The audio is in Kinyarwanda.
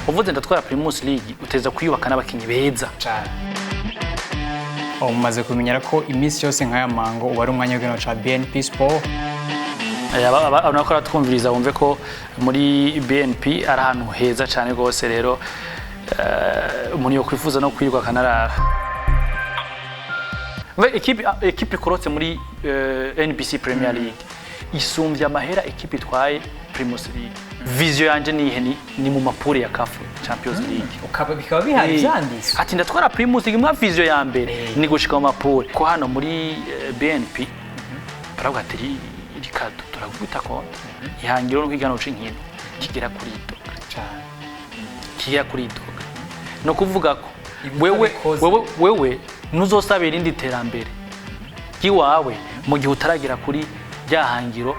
uvuze ndatwara Primus League uteza kwiyubaka n'abakinyi beza cyane. Umaze kumenyera ko iminsi yose nk'aya mango uba ari umwanya w'igano ca BNP SPORT. Abakora twumviriza wumve ko muri BNP ari ahantu heza cyane gose rero umuntu yo kwifuza no kwirwa kanarara. Equipe korotse muri NBC Premier League isumbya amahera equipe itwaye Primus League. Vision yanje ni mu mapure ya CAF Champions League. Bikaba bihari byanditse. Ati ndatwara Primus League mwa vision ya mbere ni gushika mu mapure. Ko hano muri BNP baravuga ati rikado turagwita konta. Ihangiro no kwigana ucinkino kigera kuri idoka cyane. Kigera kuri idoka. No kuvuga ko wewe nuzosabira indi terambere. Kiwawe mu gihe utaragira kuri ryahangiro